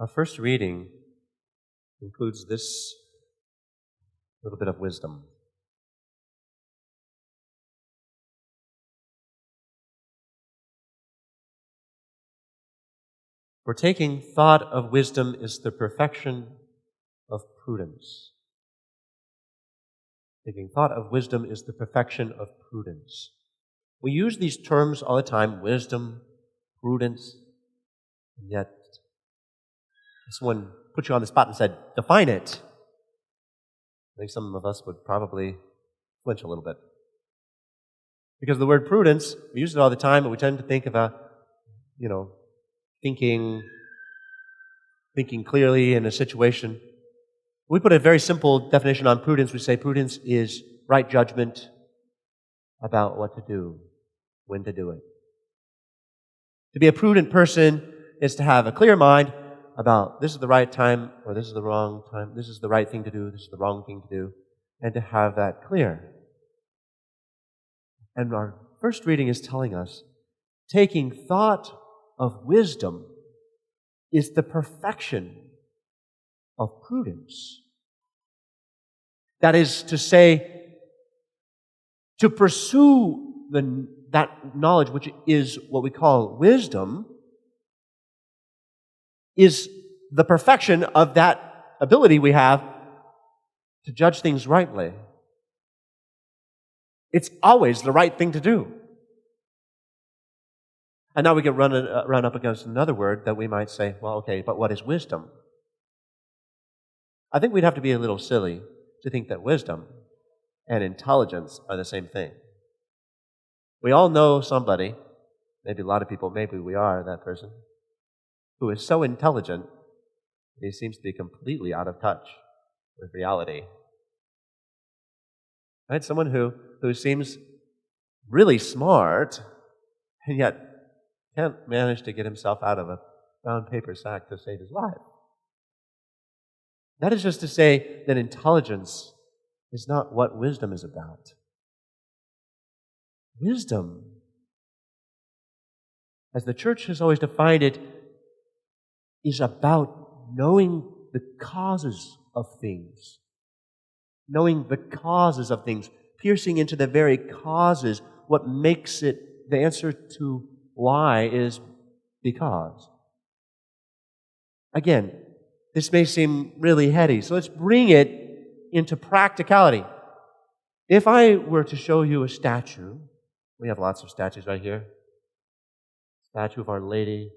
Our first reading includes this little bit of wisdom. For taking thought of wisdom is the perfection of prudence. Taking thought of wisdom is the perfection of prudence. We use these terms all the time, wisdom, prudence, and yet someone put you on the spot and said, define it. I think some of us would probably flinch a little bit. Because the word prudence, we use it all the time, but we tend to think of thinking clearly in a situation. We put a very simple definition on prudence. We say prudence is right judgment about what to do, when to do it. To be a prudent person is to have a clear mind about this is the right time or this is the wrong time, this is the right thing to do, this is the wrong thing to do, and to have that clear. And our first reading is telling us, taking thought of wisdom is the perfection of prudence. That is to say, to pursue that knowledge, which is what we call wisdom, is the perfection of that ability we have to judge things rightly. It's always the right thing to do. And now we get run up against another word that we might say, well, okay, but what is wisdom? I think we'd have to be a little silly to think that wisdom and intelligence are the same thing. We all know somebody, maybe a lot of people, maybe we are that person, who is so intelligent that he seems to be completely out of touch with reality. Right? Someone who seems really smart and yet can't manage to get himself out of a brown paper sack to save his life. That is just to say that intelligence is not what wisdom is about. Wisdom, as the church has always defined it, is about knowing the causes of things. Knowing the causes of things, piercing into the very causes. What makes it, the answer to why is because. Again, this may seem really heady, so let's bring it into practicality. If I were to show you a statue, we have lots of statues right here. Statue of Our Lady,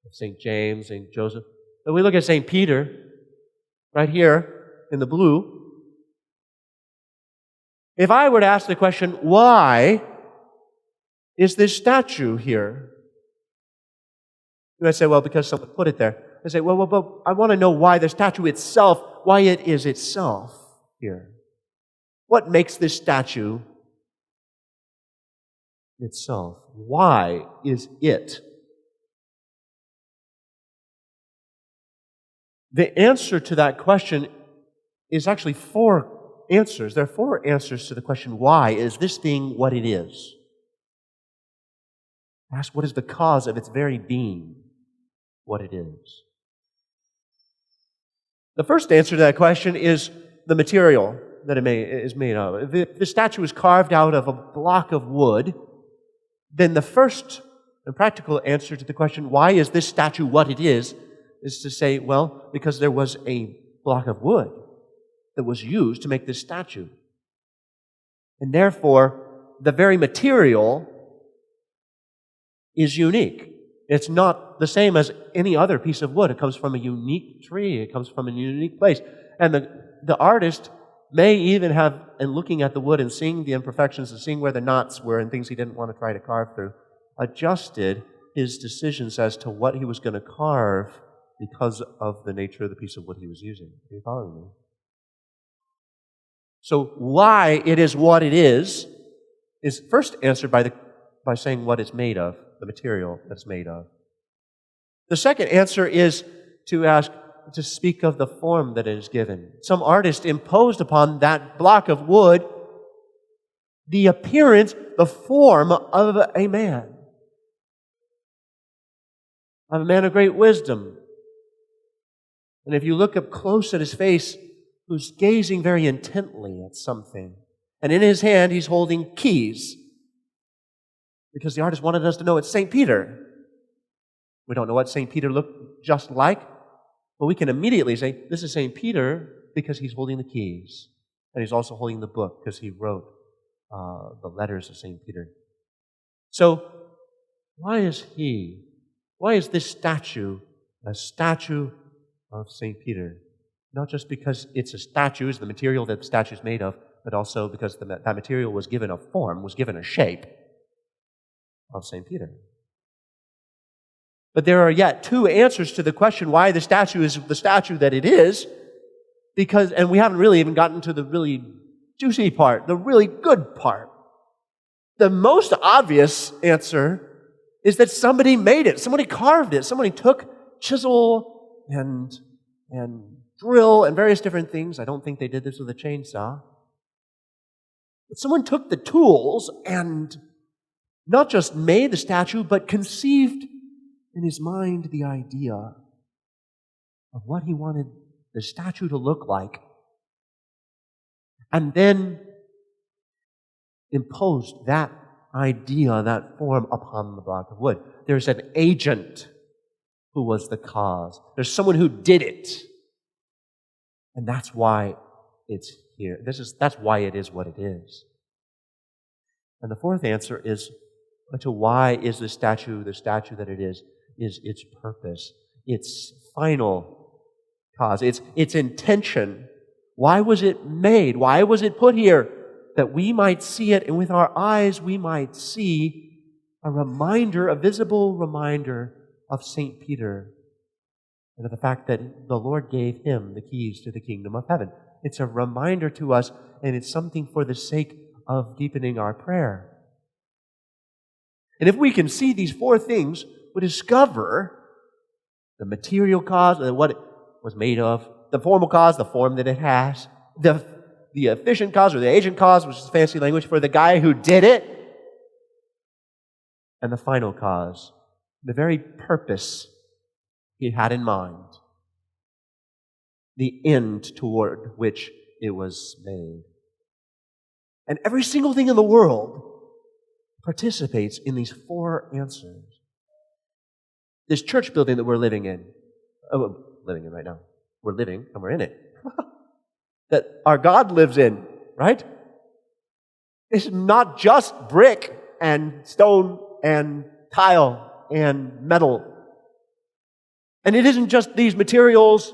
of St. James, St. Joseph. But we look at St. Peter, right here in the blue. If I were to ask the question, why is this statue here? You might say, well, because someone put it there. I say, well, I want to know why the statue itself, why it is itself here. What makes this statue itself? Why is it? The answer to that question is actually 4 answers. There are 4 answers to the question, why is this thing what it is? Ask, what is the cause of its very being what it is? The first answer to that question is the material that it is made of. If the statue is carved out of a block of wood, then the first and practical answer to the question, why is this statue what it is to say, well, because there was a block of wood that was used to make this statue. And therefore, the very material is unique. It's not the same as any other piece of wood. It comes from a unique tree. It comes from a unique place. And the artist may even have, in looking at the wood and seeing the imperfections and seeing where the knots were and things he didn't want to try to carve through, adjusted his decisions as to what he was going to carve because of the nature of the piece of wood he was using. Are you following me? So why it is what it is first answered by saying what it's made of, the material that it's made of. The second answer is to speak of the form that it is given. Some artist imposed upon that block of wood the appearance, the form of a man. I'm a man of great wisdom. And if you look up close at his face, who's gazing very intently at something, and in his hand he's holding keys, because the artist wanted us to know it's St. Peter. We don't know what St. Peter looked just like, but we can immediately say, this is St. Peter because he's holding the keys. And he's also holding the book because he wrote the letters of St. Peter. So, why is this statue a statue of St. Peter? Not just because it's a statue, is the material that the statue is made of, but also because that material was given a form, was given a shape of St. Peter. But there are yet two answers to the question why the statue is the statue that it is, and we haven't really even gotten to the really juicy part, the really good part. The most obvious answer is that somebody made it, somebody carved it, somebody took chisel and drill and various different things. I don't think they did this with a chainsaw. But someone took the tools and not just made the statue, but conceived in his mind the idea of what he wanted the statue to look like, and then imposed that idea, that form upon the block of wood. There's an agent who was the cause. There's someone who did it. And that's why it's here. That's why it is what it is. And the fourth answer is to why is the statue that it is its purpose, its final cause, its intention. Why was it made? Why was it put here? That we might see it, and with our eyes we might see a visible reminder of St. Peter and of the fact that the Lord gave him the keys to the kingdom of heaven. It's a reminder to us, and it's something for the sake of deepening our prayer. And if we can see these four things, we discover the material cause, what it was made of, the formal cause, the form that it has, the efficient cause or the agent cause, which is fancy language for the guy who did it, and the final cause, the very purpose he had in mind, the end toward which it was made. And every single thing in the world participates in these four answers. This church building that we're living in right now. We're living and we're in it. That our God lives in, right? It's not just brick and stone and tile and metal. And it isn't just these materials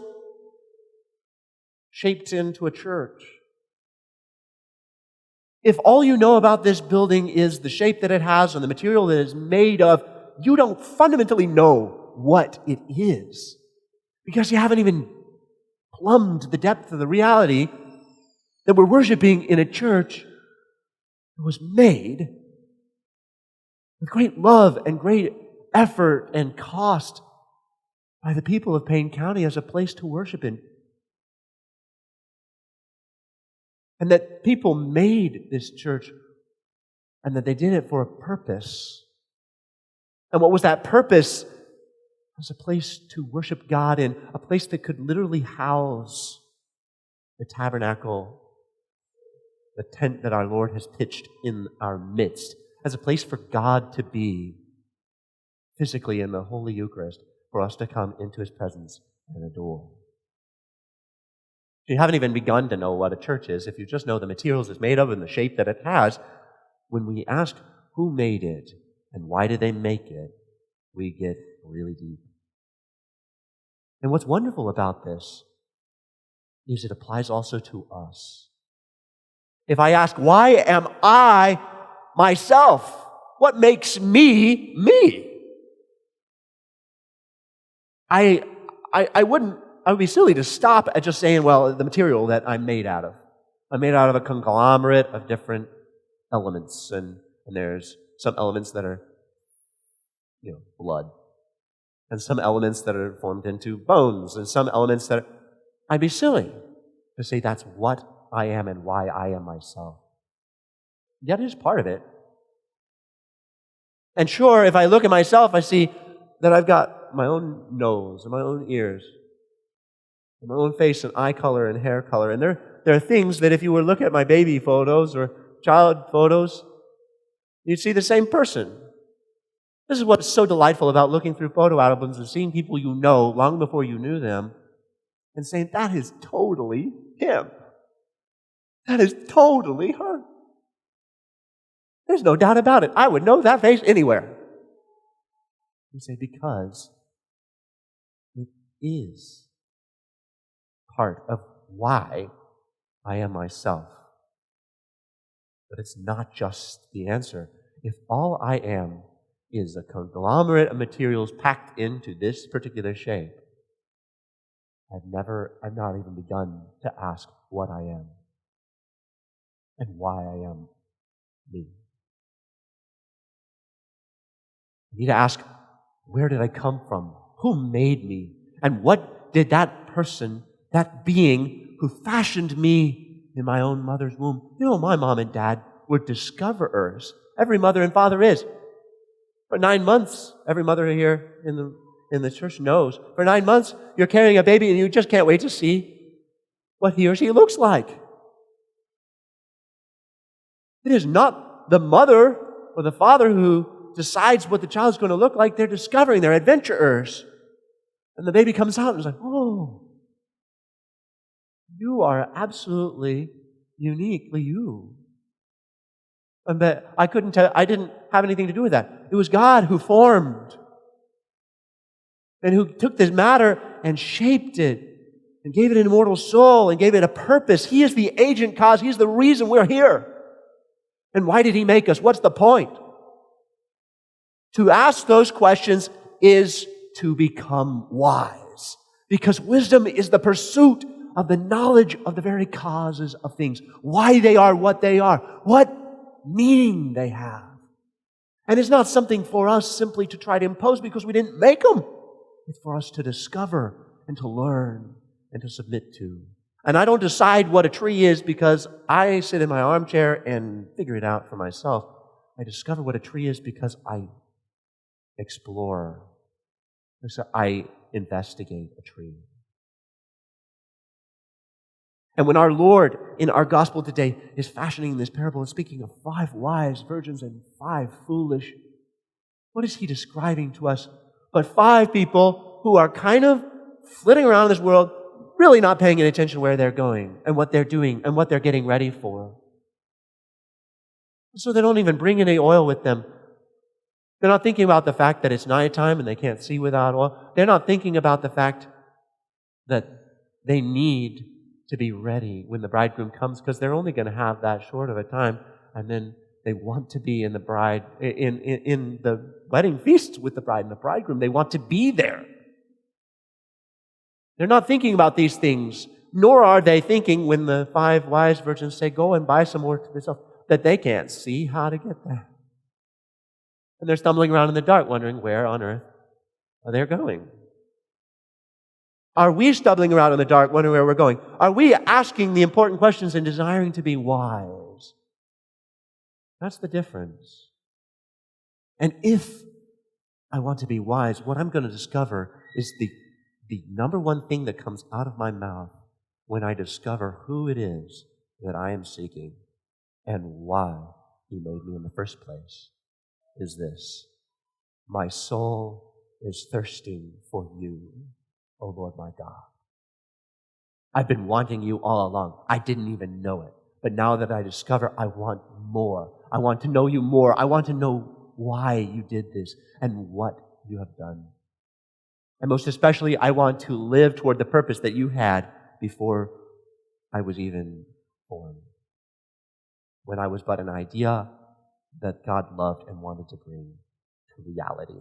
shaped into a church. If all you know about this building is the shape that it has and the material that it's made of, you don't fundamentally know what it is, because you haven't even plumbed the depth of the reality that we're worshiping in a church that was made with great love and great effort and cost by the people of Payne County as a place to worship in. And that people made this church, and that they did it for a purpose. And what was that purpose? It was a place to worship God in, a place that could literally house the tabernacle, the tent that our Lord has pitched in our midst, as a place for God to be physically in the Holy Eucharist, for us to come into His presence and adore. You haven't even begun to know what a church is if you just know the materials it's made of and the shape that it has. When we ask who made it and why did they make it, we get really deep. And what's wonderful about this is it applies also to us. If I ask, why am I myself? What makes me me? I would be silly to stop at just saying, well, the material that I'm made out of. I'm made out of a conglomerate of different elements, and there's some elements that are, blood, and some elements that are formed into bones, and some elements that I'd be silly to say that's what I am and why I am myself. That is part of it. And sure, if I look at myself, I see that I've got my own nose and my own ears, and my own face and eye color and hair color. And there are things that if you were to look at my baby photos or child photos, you'd see the same person. This is what's so delightful about looking through photo albums and seeing people you know long before you knew them and saying, that is totally him. That is totally her. There's no doubt about it. I would know that face anywhere. You say, because it is part of why I am myself. But it's not just the answer. If all I am is a conglomerate of materials packed into this particular shape, I've not even begun to ask what I am and why I am me. I need to ask, where did I come from? Who made me? And what did that person, that being who fashioned me in my own mother's womb? You know, my mom and dad were discoverers. Every mother and father is. For 9 months, every mother here in the church knows, for 9 months, you're carrying a baby and you just can't wait to see what he or she looks like. It is not the mother or the father who decides what the child's going to look like. They're discovering, they're adventurers. And the baby comes out and is like, oh, you are absolutely uniquely you. But I didn't have anything to do with that. It was God who formed and who took this matter and shaped it and gave it an immortal soul and gave it a purpose. He is the agent cause. He's the reason we're here. And why did He make us? What's the point? To ask those questions is to become wise. Because wisdom is the pursuit of the knowledge of the very causes of things. Why they are what they are. What meaning they have. And it's not something for us simply to try to impose because we didn't make them. It's for us to discover and to learn and to submit to. And I don't decide what a tree is because I sit in my armchair and figure it out for myself. I discover what a tree is because I explore. So I investigate a tree. And when our Lord, in our gospel today, is fashioning this parable and speaking of 5 wise virgins and 5 foolish, what is He describing to us but 5 people who are kind of flitting around in this world, really not paying any attention where they're going and what they're doing and what they're getting ready for. So they don't even bring any oil with them. They're not thinking about the fact that it's nighttime and they can't see without oil. They're not thinking about the fact that they need to be ready when the bridegroom comes because they're only going to have that short of a time, and then they want to be in the wedding feast with the bride and the bridegroom. They want to be there. They're not thinking about these things, nor are they thinking when the 5 wise virgins say, go and buy some more to yourself, that they can't see how to get there. And they're stumbling around in the dark, wondering where on earth they're going. Are we stumbling around in the dark, wondering where we're going? Are we asking the important questions and desiring to be wise? That's the difference. And if I want to be wise, what I'm going to discover is the number one thing that comes out of my mouth when I discover who it is that I am seeking and why He made me in the first place is this: my soul is thirsting for you, O Lord my God. I've been wanting you all along. I didn't even know it. But now that I discover, I want more. I want to know you more. I want to know why you did this and what you have done. And most especially, I want to live toward the purpose that you had before I was even born. When I was but an idea that God loved and wanted to bring to reality.